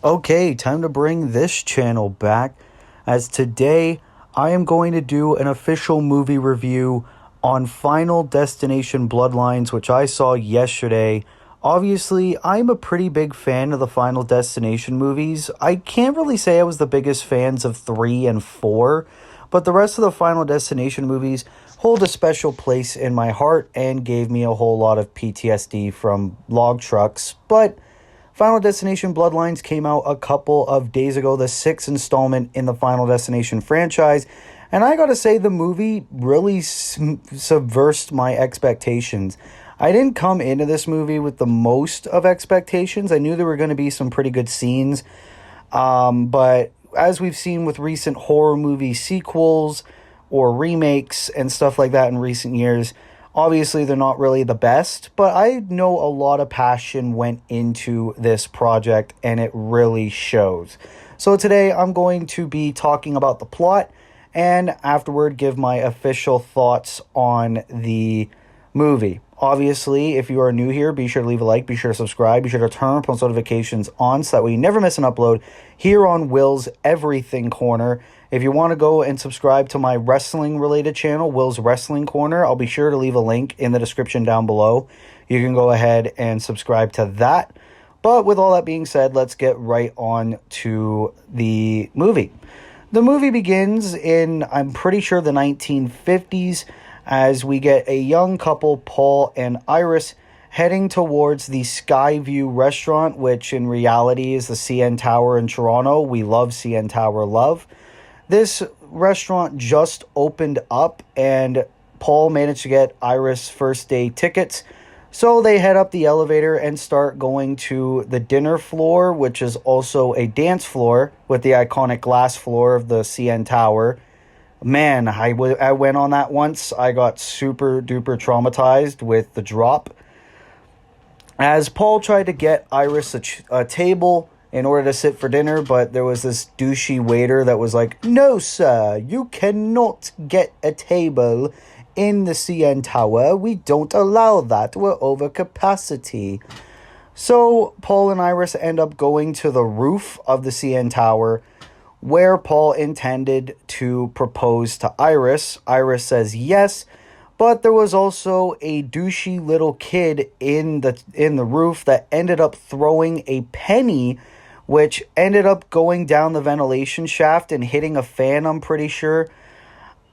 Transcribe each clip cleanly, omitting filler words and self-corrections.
Okay, time to bring this channel back, as today I am going to do an official movie review on Final Destination Bloodlines, which I saw yesterday. Obviously, I'm a pretty big fan of the Final Destination movies. I can't really say I was the biggest fans of 3 and 4, but the rest of the Final Destination movies hold a special place in my heart and gave me a whole lot of PTSD from log trucks. But Final Destination Bloodlines came out a couple of days ago, the sixth installment in the Final Destination franchise. And I gotta say, the movie really subversed my expectations. I didn't come into this movie with the most of expectations. I knew there were going to be some pretty good scenes. But as we've seen with recent horror movie sequels or remakes and stuff like that in recent years, obviously, they're not really the best, but I know a lot of passion went into this project, and it really shows. So today, I'm going to be talking about the plot, and afterward, give my official thoughts on the movie. Obviously, if you are new here, be sure to leave a like, be sure to subscribe, be sure to turn post notifications on so that way you never miss an upload here on Will's Everything Corner. If you want to go and subscribe to my wrestling-related channel, Will's Wrestling Corner, I'll be sure to leave a link in the description down below. You can go ahead and subscribe to that. But with all that being said, let's get right on to the movie. The movie begins in, I'm pretty sure, the 1950s, as we get a young couple, Paul and Iris, heading towards the Skyview restaurant, which in reality is the CN Tower in Toronto. We love CN Tower, love. This restaurant just opened up, and Paul managed to get Iris first day tickets. So they head up the elevator and start going to the dinner floor, which is also a dance floor with the iconic glass floor of the CN Tower. Man, I went on that once. I got super duper traumatized with the drop. As Paul tried to get Iris a table in order to sit for dinner, but there was this douchey waiter that was like, "No, sir, you cannot get a table in the CN Tower. We don't allow that. We're over capacity." So Paul and Iris end up going to the roof of the CN Tower, where Paul intended to propose to Iris. Iris says yes, but there was also a douchey little kid in the roof that ended up throwing a penny, which ended up going down the ventilation shaft and hitting a fan, I'm pretty sure.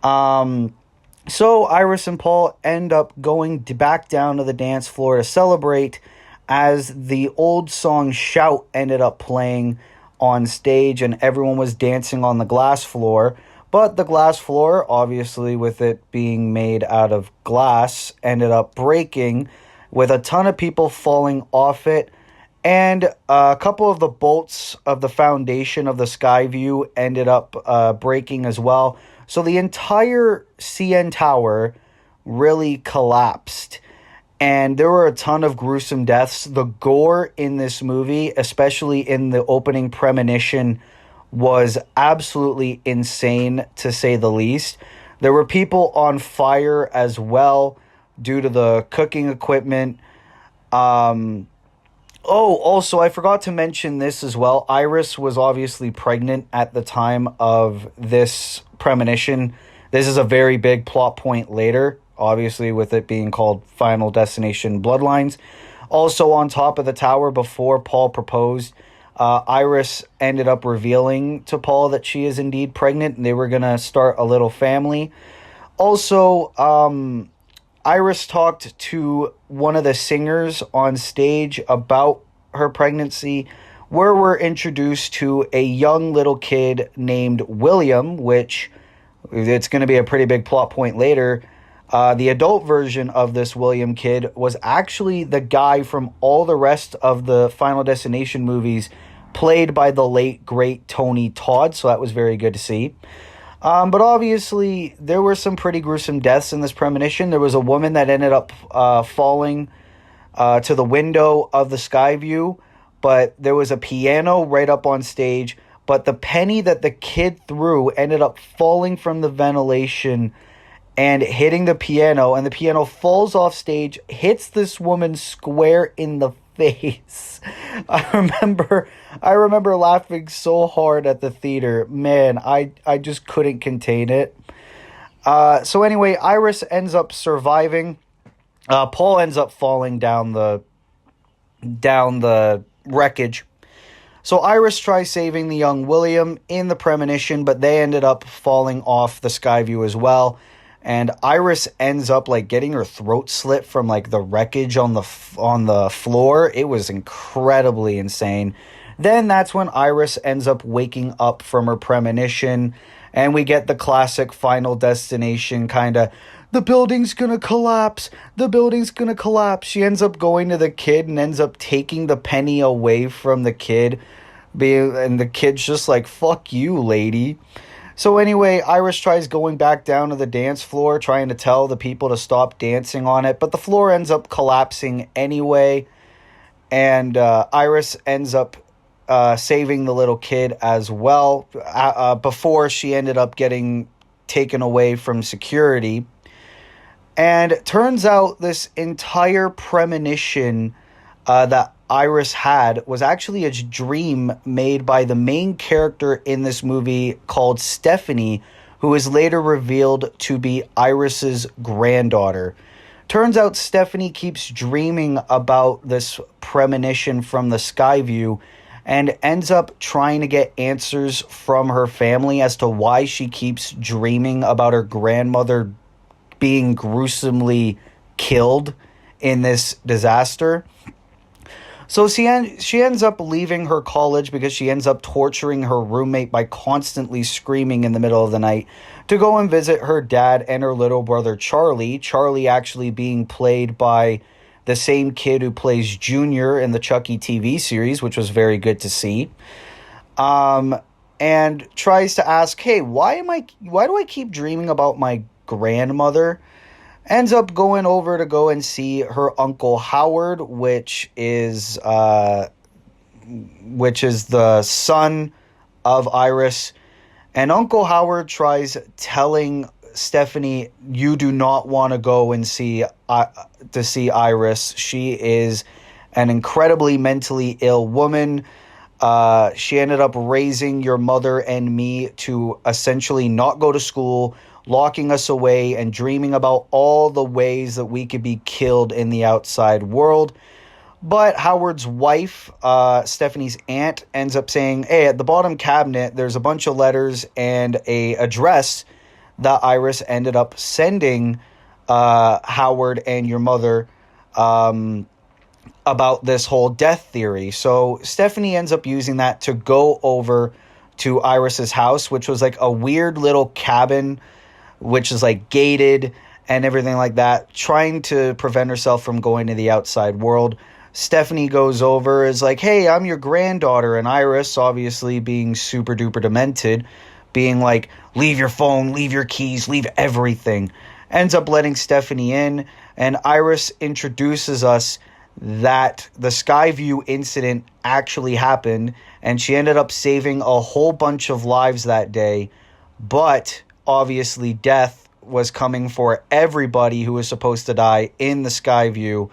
So Iris and Paul end up going back down to the dance floor to celebrate, as the old song Shout ended up playing on stage, and everyone was dancing on the glass floor. But the glass floor, obviously with it being made out of glass, ended up breaking, with a ton of people falling off it. And a couple of the bolts of the foundation of the Skyview ended up breaking as well. So the entire CN Tower really collapsed. And there were a ton of gruesome deaths. The gore in this movie, especially in the opening premonition, was absolutely insane, to say the least. There were people on fire as well due to the cooking equipment. Also, I forgot to mention this as well. Iris was obviously pregnant at the time of this premonition. This is a very big plot point later, obviously with it being called Final Destination Bloodlines. Also on top of the tower, before Paul proposed, Iris ended up revealing to Paul that she is indeed pregnant, and they were going to start a little family. Also, Iris talked to one of the singers on stage about her pregnancy, where we're introduced to a young little kid named William, which it's going to be a pretty big plot point later. The adult version of this William kid was actually the guy from all the rest of the Final Destination movies, played by the late, great Tony Todd, so that was very good to see. But obviously, there were some pretty gruesome deaths in this premonition. There was a woman that ended up falling to the window of the Skyview, but there was a piano right up on stage, but the penny that the kid threw ended up falling from the ventilation and hitting the piano, and the piano falls off stage, hits this woman square in the face. I remember laughing so hard at the theater. Man, I just couldn't contain it. So anyway, Iris ends up surviving. Paul ends up falling down the wreckage. So Iris tries saving the young William in the premonition, but they ended up falling off the Skyview as well. And Iris ends up like getting her throat slit from like the wreckage on the floor. It was incredibly insane. Then that's when Iris ends up waking up from her premonition, and we get the classic Final Destination kind of, the building's gonna collapse. The building's gonna collapse. She ends up going to the kid and ends up taking the penny away from the kid. And the kid's just like, fuck you, lady. So anyway, Iris tries going back down to the dance floor, trying to tell the people to stop dancing on it. But the floor ends up collapsing anyway. And Iris ends up saving the little kid as well. Before she ended up getting taken away from security. And it turns out this entire premonition that Iris had was actually a dream made by the main character in this movie called Stephanie, who is later revealed to be Iris's granddaughter. Turns out Stephanie keeps dreaming about this premonition from the Skyview and ends up trying to get answers from her family as to why she keeps dreaming about her grandmother being gruesomely killed in this disaster. So she ends up leaving her college because she ends up torturing her roommate by constantly screaming in the middle of the night to go and visit her dad and her little brother Charlie. Charlie actually being played by the same kid who plays Junior in the Chucky TV series, which was very good to see. And tries to ask, hey, why do I keep dreaming about my grandmother? Ends up going over to go and see her Uncle Howard, which is the son of Iris. And Uncle Howard tries telling Stephanie, you do not want to go and see Iris. She is an incredibly mentally ill woman. She ended up raising your mother and me to essentially not go to school, locking us away and dreaming about all the ways that we could be killed in the outside world. But Howard's wife, Stephanie's aunt, ends up saying, hey, at the bottom cabinet, there's a bunch of letters and a address that Iris ended up sending Howard and your mother about this whole death theory. So Stephanie ends up using that to go over to Iris's house, which was like a weird little cabin, which is like gated and everything like that, trying to prevent herself from going to the outside world. Stephanie goes over, is like, hey, I'm your granddaughter. And Iris, obviously being super duper demented, being like, leave your phone, leave your keys, leave everything. Ends up letting Stephanie in. And Iris introduces us that the Skyview incident actually happened. And she ended up saving a whole bunch of lives that day. But obviously death was coming for everybody who was supposed to die in the Skyview.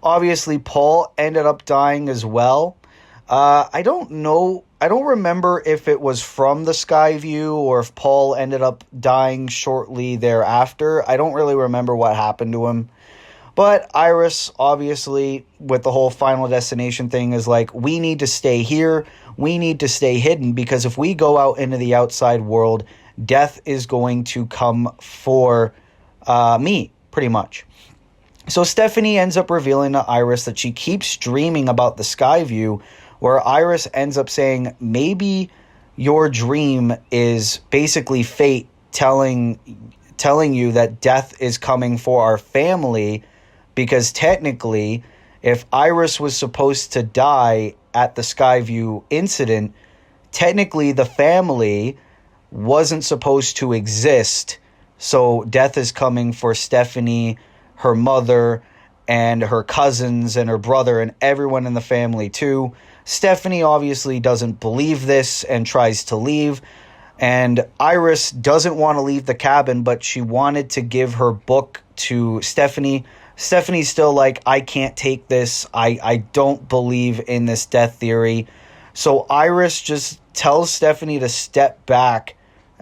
Obviously Paul ended up dying as well. I don't remember if it was from the Skyview or if Paul ended up dying shortly thereafter. I don't really remember what happened to him. But Iris, obviously, with the whole Final Destination thing, is like, we need to stay here. We need to stay hidden, because if we go out into the outside world, death is going to come for me, pretty much. So Stephanie ends up revealing to Iris that she keeps dreaming about the Skyview, where Iris ends up saying, maybe your dream is basically fate telling you that death is coming for our family, because technically, if Iris was supposed to die at the Skyview incident, technically the family wasn't supposed to exist. So death is coming for Stephanie, her mother, and her cousins, and her brother, and everyone in the family too. Stephanie obviously doesn't believe this and tries to leave. And Iris doesn't want to leave the cabin, but she wanted to give her book to Stephanie. Stephanie's still like, I can't take this. I don't believe in this death theory. So Iris just tells Stephanie to step back,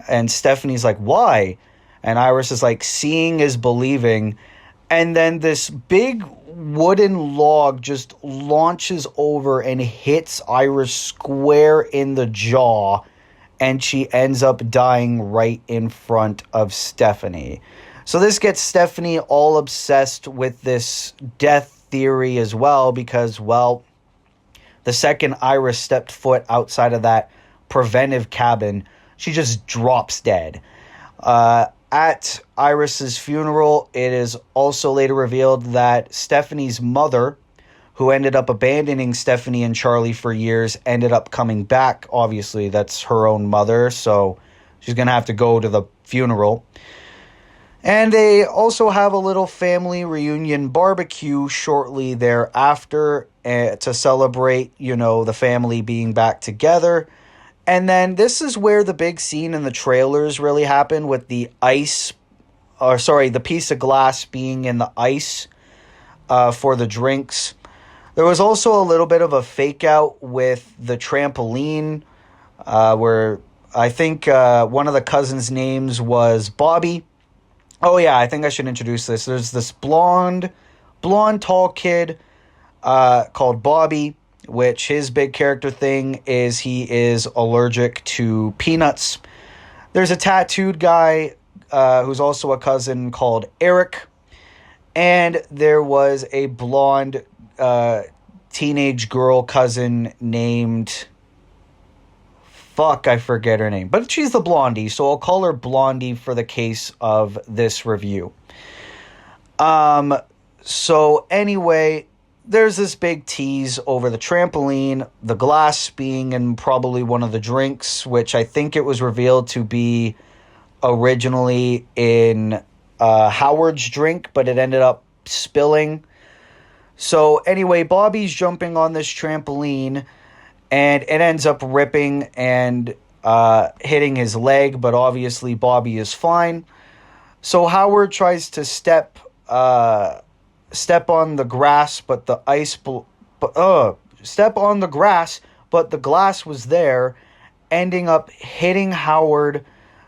and Stephanie's like, why? And Iris is like, seeing is believing. And then this big wooden log just launches over and hits Iris square in the jaw, and she ends up dying right in front of Stephanie. So this gets Stephanie all obsessed with this death theory as well, because, well, the second Iris stepped foot outside of that preventive cabin, she just drops dead. At Iris's funeral, it is also later revealed that Stephanie's mother, who ended up abandoning Stephanie and Charlie for years, ended up coming back. Obviously, that's her own mother, so she's going to have to go to the funeral. And they also have a little family reunion barbecue shortly thereafter to celebrate, the family being back together. And then this is where the big scene in the trailers really happened, with the the piece of glass being in the ice for the drinks. There was also a little bit of a fake out with the trampoline, where I think one of the cousins' names was Bobby. Oh yeah, I think I should introduce this. There's this blonde tall kid called Bobby, which his big character thing is he is allergic to peanuts. There's a tattooed guy who's also a cousin called Eric. And there was a blonde teenage girl cousin named... Fuck, I forget her name. But she's the Blondie, so I'll call her Blondie for the case of this review. So anyway, there's this big tease over the trampoline, the glass being in probably one of the drinks, which I think it was revealed to be originally in Howard's drink, but it ended up spilling. So anyway, Bobby's jumping on this trampoline, and it ends up ripping and hitting his leg, but obviously Bobby is fine. So Howard tries to step on the grass, but the glass was there, ending up hitting Howard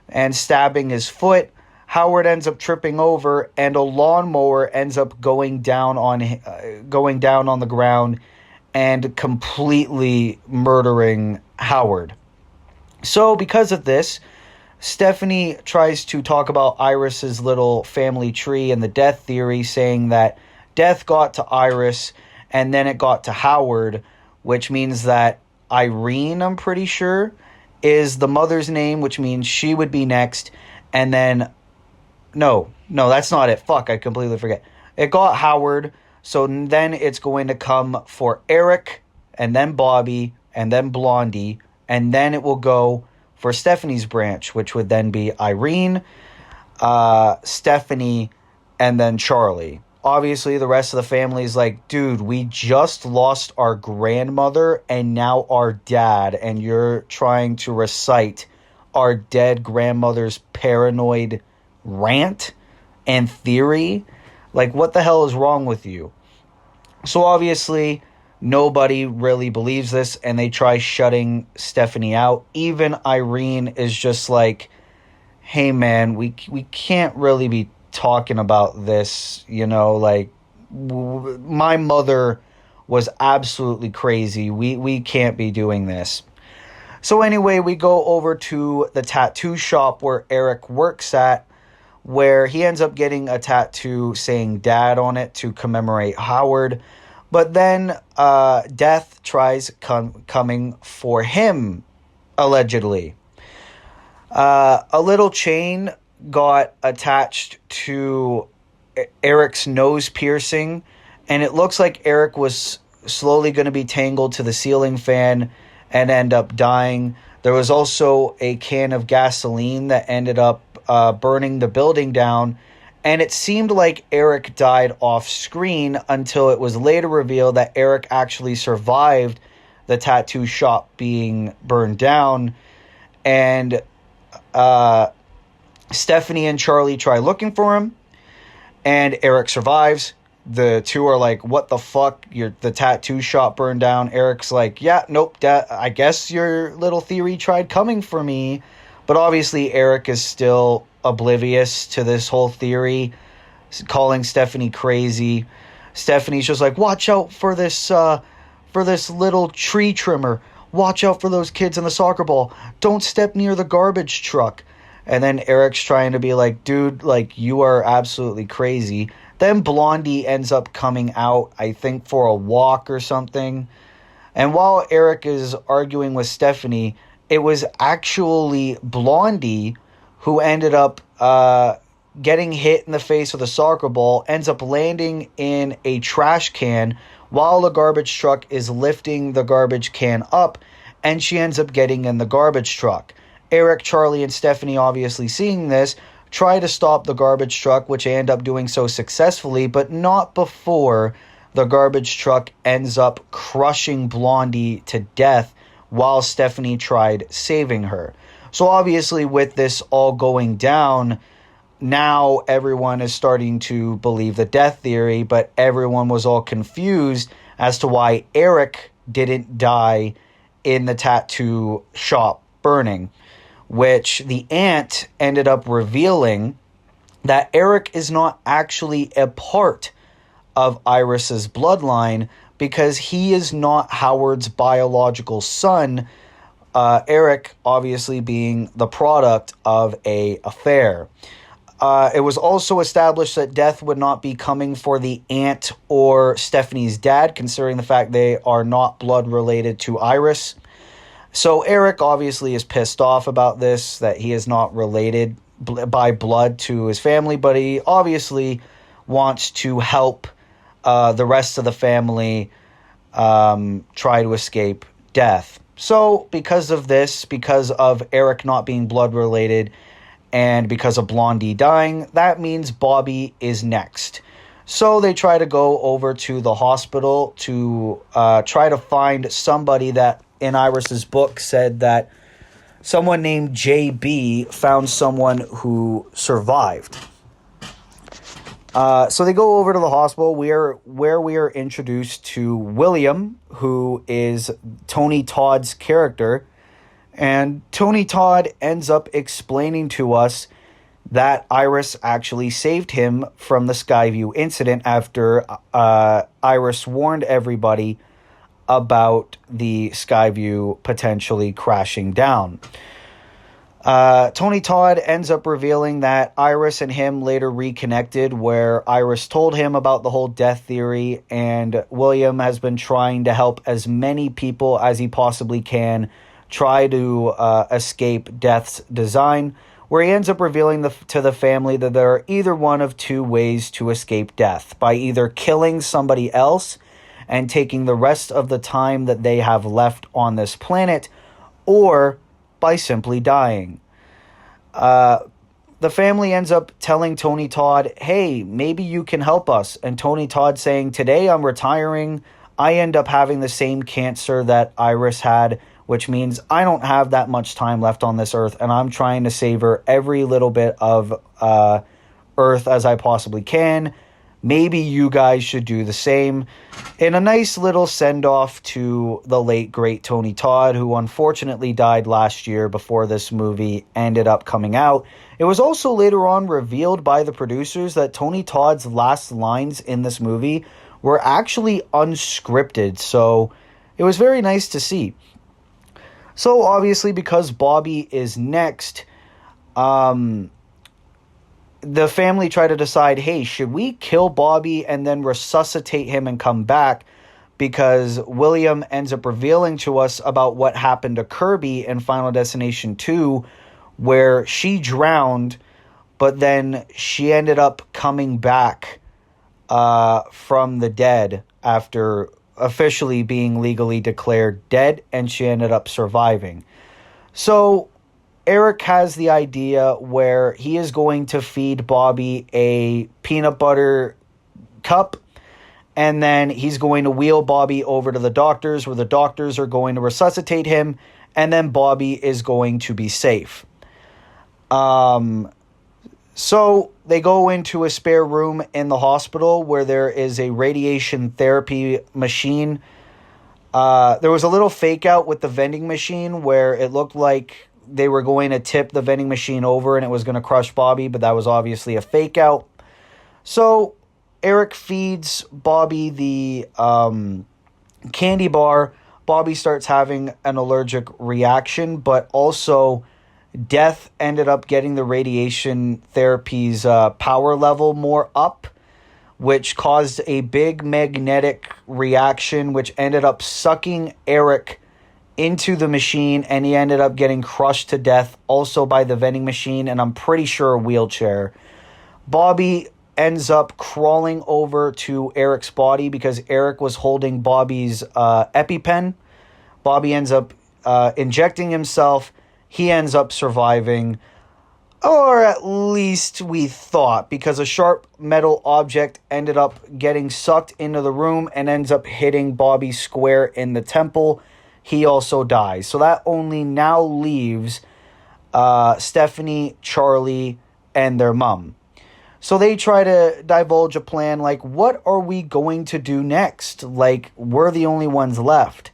and stabbing his foot. Howard ends up tripping over, and a lawnmower ends up going down on the ground and completely murdering Howard. So because of this, Stephanie tries to talk about Iris's little family tree and the death theory, saying that death got to Iris and then it got to Howard, which means that Irene, I'm pretty sure, is the mother's name, which means she would be next. And then, no, that's not it. Fuck, I completely forget. It got Howard. So then it's going to come for Eric, and then Bobby, and then Blondie, and then it will go for Stephanie's branch, which would then be Irene, Stephanie, and then Charlie. Obviously, the rest of the family is like, dude, we just lost our grandmother and now our dad, and you're trying to recite our dead grandmother's paranoid rant and theory? Like, what the hell is wrong with you? So obviously, nobody really believes this, and they try shutting Stephanie out. Even Irene is just like, hey man, we can't really be talking about this, my mother was absolutely crazy. We can't be doing this. So anyway, we go over to the tattoo shop where Eric works at, where he ends up getting a tattoo saying dad on it to commemorate Howard. But then death tries coming for him, allegedly. A little chain got attached to Eric's nose piercing, and it looks like Eric was slowly going to be tangled to the ceiling fan and end up dying. There was also a can of gasoline that ended up burning the building down, and it seemed like Eric died off screen until it was later revealed that Eric actually survived the tattoo shop being burned down. And Stephanie and Charlie try looking for him, and Eric survives. the two are like, what the fuck? The tattoo shop burned down. Eric's like, yeah, nope, I guess your little theory tried coming for me. But obviously Eric is still oblivious to this whole theory, calling Stephanie crazy. Stephanie's just like, watch out for this little tree trimmer. Watch out for those kids in the soccer ball. Don't step near the garbage truck. And then Eric's trying to be like, dude, like, you are absolutely crazy. Then Blondie ends up coming out, I think, for a walk or something. And while Eric is arguing with Stephanie, it was actually Blondie who ended up getting hit in the face with a soccer ball, ends up landing in a trash can while the garbage truck is lifting the garbage can up, and she ends up getting in the garbage truck. Eric, Charlie, and Stephanie, obviously seeing this, try to stop the garbage truck, which they end up doing so successfully, but not before the garbage truck ends up crushing Blondie to death while Stephanie tried saving her. So obviously with this all going down, now everyone is starting to believe the death theory, but everyone was all confused as to why Eric didn't die in the tattoo shop burning, which the aunt ended up revealing that Eric is not actually a part of Iris's bloodline because he is not Howard's biological son, Eric obviously being the product of an affair. It was also established that death would not be coming for the aunt or Stephanie's dad, considering the fact they are not blood related to Iris. So Eric obviously is pissed off about this, that he is not related by blood to his family, but he obviously wants to help the rest of the family try to escape death. So because of this, because of Eric not being blood related, and because of Blondie dying, that means Bobby is next. So they try to go over to the hospital to try to find somebody that in Iris's book said that someone named JB found someone who survived. So they go over to the hospital where we are introduced to William, who is Tony Todd's character. And Tony Todd ends up explaining to us that Iris actually saved him from the Skyview incident after Iris warned everybody about the Skyview potentially crashing down. Tony Todd ends up revealing that Iris and him later reconnected, where Iris told him about the whole death theory, and William has been trying to help as many people as he possibly can try to escape death's design, where he ends up revealing to the family that there are either one of two ways to escape death: by either killing somebody else and taking the rest of the time that they have left on this planet, or by simply dying. The family ends up telling Tony Todd, hey, maybe you can help us. And Tony Todd saying, today I'm retiring. I end up having the same cancer that Iris had, which means I don't have that much time left on this earth, and I'm trying to savor every little bit of earth as I possibly can. Maybe you guys should do the same. In a nice little send-off to the late, great Tony Todd, who unfortunately died last year before this movie ended up coming out. It was also later on revealed by the producers that Tony Todd's last lines in this movie were actually unscripted, so it was very nice to see. So obviously, because Bobby is next, the family try to decide, hey, should we kill Bobby and then resuscitate him and come back? Because William ends up revealing to us about what happened to Kirby in Final Destination 2, where she drowned, but then she ended up coming back from the dead after officially being legally declared dead, and she ended up surviving. So Eric has the idea where he is going to feed Bobby a peanut butter cup, and then he's going to wheel Bobby over to the doctors, where the doctors are going to resuscitate him, and then Bobby is going to be safe. So they go into a spare room in the hospital where there is a radiation therapy machine. There was a little fake out with the vending machine where it looked like they were going to tip the vending machine over and it was going to crush Bobby, but that was obviously a fake out. So Eric feeds Bobby the candy bar. Bobby starts having an allergic reaction, but also Death ended up getting the radiation therapy's power level more up, which caused a big magnetic reaction, which ended up sucking Eric into the machine, and he ended up getting crushed to death also by the vending machine, and I'm pretty sure a wheelchair. Bobby ends up crawling over to Eric's body because Eric was holding Bobby's EpiPen. Bobby ends up injecting himself. He ends up surviving, or at least we thought, because a sharp metal object ended up getting sucked into the room and ends up hitting Bobby square in the temple. He also dies. So that only now leaves Stephanie, Charlie, and their mom. So they try to divulge a plan like, what are we going to do next? Like, we're the only ones left.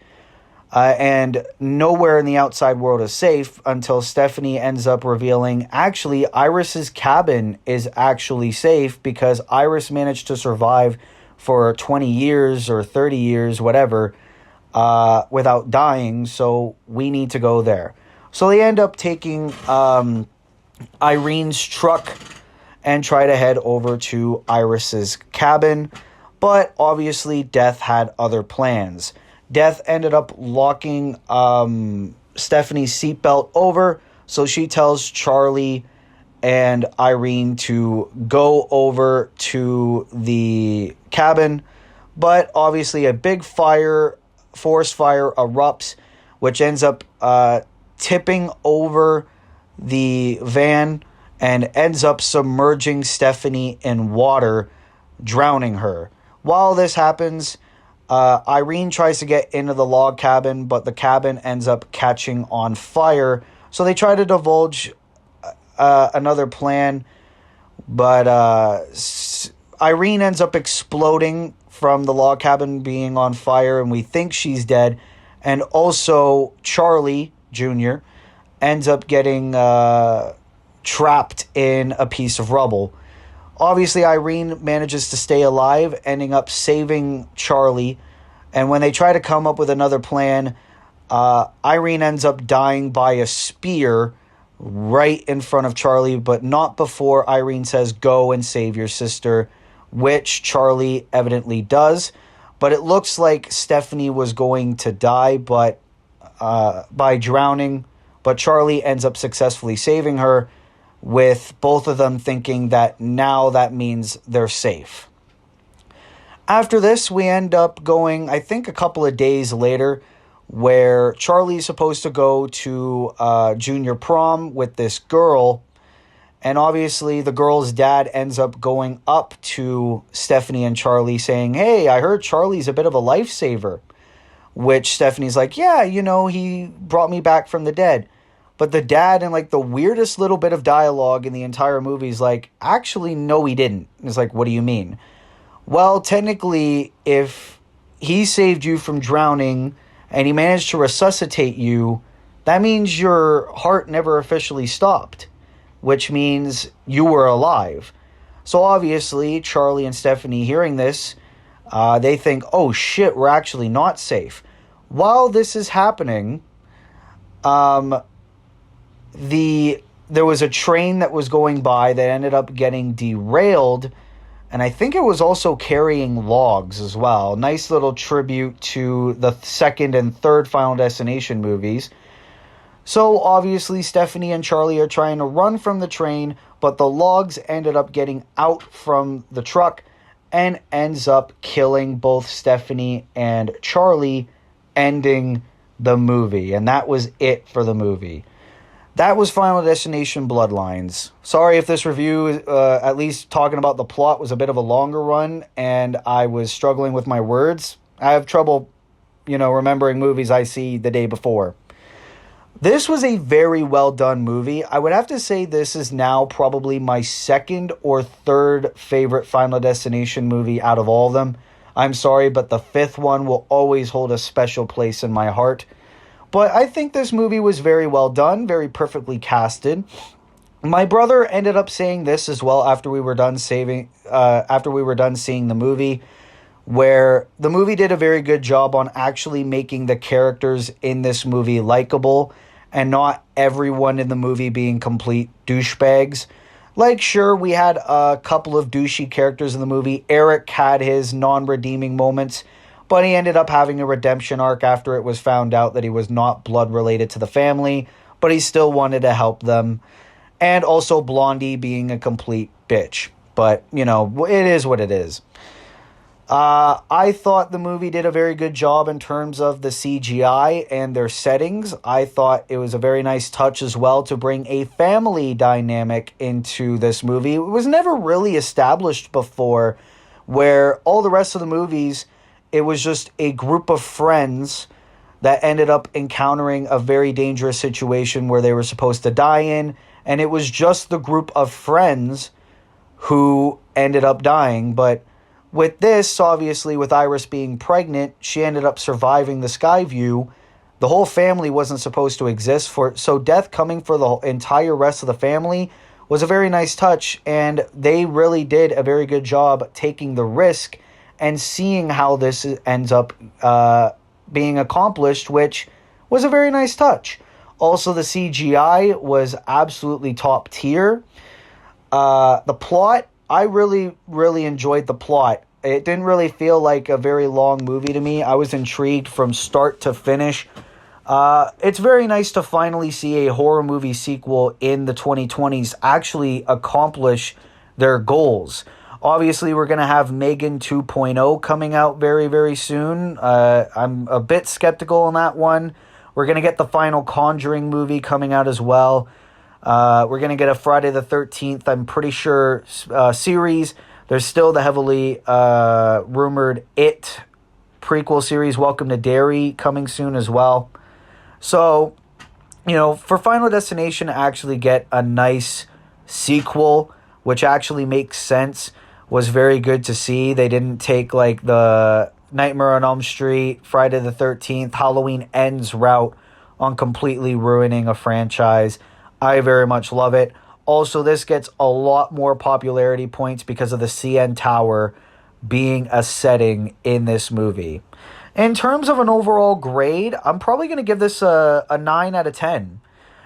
And nowhere in the outside world is safe until Stephanie ends up revealing, actually, Iris's cabin is actually safe because Iris managed to survive for 20 years or 30 years, whatever, without dying, so we need to go there. So they end up taking Irene's truck and try to head over to Iris's cabin, but obviously Death had other plans. Death ended up locking Stephanie's seatbelt over, so she tells Charlie and Irene to go over to the cabin, but obviously a big forest fire erupts, which ends up tipping over the van and ends up submerging Stephanie in water, drowning her. While this happens, Irene tries to get into the log cabin, but the cabin ends up catching on fire. So they try to divulge another plan, but Irene ends up exploding from the log cabin being on fire, and we think she's dead. And also Charlie Jr. ends up getting trapped in a piece of rubble. Obviously, Irene manages to stay alive, ending up saving Charlie. And when they try to come up with another plan, Irene ends up dying by a spear right in front of Charlie, but not before Irene says, "Go and save your sister," which Charlie evidently does. But it looks like Stephanie was going to die by drowning, but Charlie ends up successfully saving her, with both of them thinking that now that means they're safe. After this, we end up going, I think, a couple of days later, where Charlie's supposed to go to junior prom with this girl, and obviously the girl's dad ends up going up to Stephanie and Charlie saying, "Hey, I heard Charlie's a bit of a lifesaver," which Stephanie's like, "Yeah, he brought me back from the dead." But the dad, in like the weirdest little bit of dialogue in the entire movie, is like, "Actually, no, he didn't." It's like, "What do you mean?" Well, technically, if he saved you from drowning and he managed to resuscitate you, that means your heart never officially stopped, which means you were alive. So obviously, Charlie and Stephanie hearing this, they think, "Oh shit, we're actually not safe." While this is happening, there was a train that was going by that ended up getting derailed, and I think it was also carrying logs as well. Nice little tribute to the second and third Final Destination movies. So obviously Stephanie and Charlie are trying to run from the train, but the logs ended up getting out from the truck and ends up killing both Stephanie and Charlie, ending the movie. And that was it for the movie. That was Final Destination Bloodlines. Sorry if this review, at least talking about the plot, was a bit of a longer run and I was struggling with my words. I have trouble, remembering movies I see the day before. This was a very well done movie. I would have to say this is now probably my second or third favorite Final Destination movie out of all of them. I'm sorry, but the fifth one will always hold a special place in my heart. But I think this movie was very well done, very perfectly casted. My brother ended up saying this as well after we were done seeing the movie, where the movie did a very good job on actually making the characters in this movie likable and not everyone in the movie being complete douchebags. Like, sure, we had a couple of douchey characters in the movie. Eric had his non-redeeming moments, but he ended up having a redemption arc after it was found out that he was not blood related to the family, but he still wanted to help them. And also Blondie being a complete bitch. But, you know, it is what it is. I thought the movie did a very good job in terms of the CGI and their settings. I thought it was a very nice touch as well to bring a family dynamic into this movie. It was never really established before, where all the rest of the movies, it was just a group of friends that ended up encountering a very dangerous situation where they were supposed to die in, and it was just the group of friends who ended up dying. But with this, obviously, with Iris being pregnant, she ended up surviving the Skyview. The whole family wasn't supposed to exist, so death coming for the entire rest of the family was a very nice touch, and they really did a very good job taking the risk and seeing how this ends up being accomplished, which was a very nice touch. Also, the CGI was absolutely top tier. The plot, I really, really enjoyed the plot. It didn't really feel like a very long movie to me. I was intrigued from start to finish. It's very nice to finally see a horror movie sequel in the 2020s actually accomplish their goals. Obviously, we're going to have Megan 2.0 coming out very, very soon. I'm a bit skeptical on that one. We're going to get the final Conjuring movie coming out as well. We're going to get a Friday the 13th, I'm pretty sure, series. There's still the heavily rumored It prequel series, Welcome to Derry, coming soon as well. So, you know, for Final Destination to actually get a nice sequel, which actually makes sense, was very good to see. They didn't take like the Nightmare on Elm Street, Friday the 13th, Halloween Ends route on completely ruining a franchise. I very much love it. Also, this gets a lot more popularity points because of the CN Tower being a setting in this movie. In terms of an overall grade, I'm probably going to give this a 9 out of 10.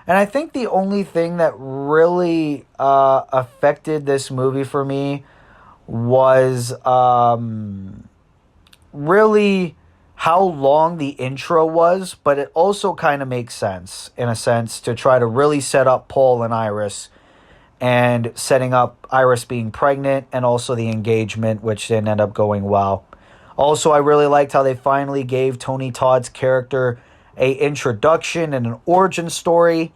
And I think the only thing that really affected this movie for me was really how long the intro was, but it also kind of makes sense, in a sense, to try to really set up Paul and Iris, and setting up Iris being pregnant, and also the engagement, which didn't end up going well. Also, I really liked how they finally gave Tony Todd's character a introduction and an origin story.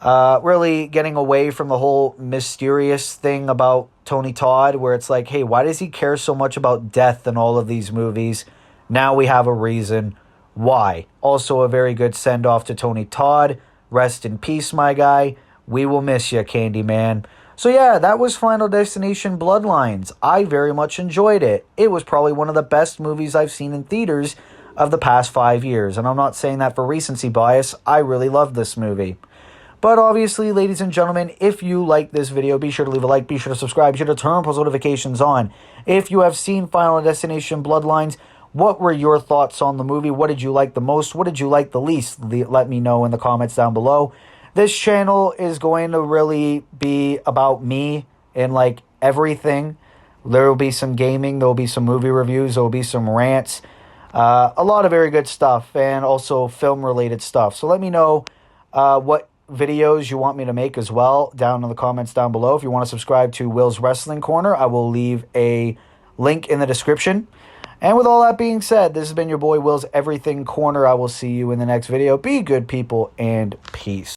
Really getting away from the whole mysterious thing about Tony Todd, where it's like, hey, why does he care so much about death in all of these movies? Now we have a reason why. Also, a very good send-off to Tony Todd. Rest in peace, my guy. We will miss you, Candyman. So yeah, that was Final Destination Bloodlines. I very much enjoyed it. It was probably one of the best movies I've seen in theaters of the past 5 years. And I'm not saying that for recency bias. I really loved this movie. But obviously, ladies and gentlemen, if you like this video, be sure to leave a like, be sure to subscribe, be sure to turn post notifications on. If you have seen Final Destination Bloodlines, what were your thoughts on the movie? What did you like the most? What did you like the least? Let me know in the comments down below. This channel is going to really be about me and like everything. There will be some gaming, there will be some movie reviews, there will be some rants, a lot of very good stuff, and also film related stuff. So let me know what videos you want me to make as well down in the comments down below. If you want to subscribe to Will's Wrestling Corner, I will leave a link in the description. And with all that being said, this has been your boy Will's Everything Corner. I will see you in the next video. Be good, people, and peace.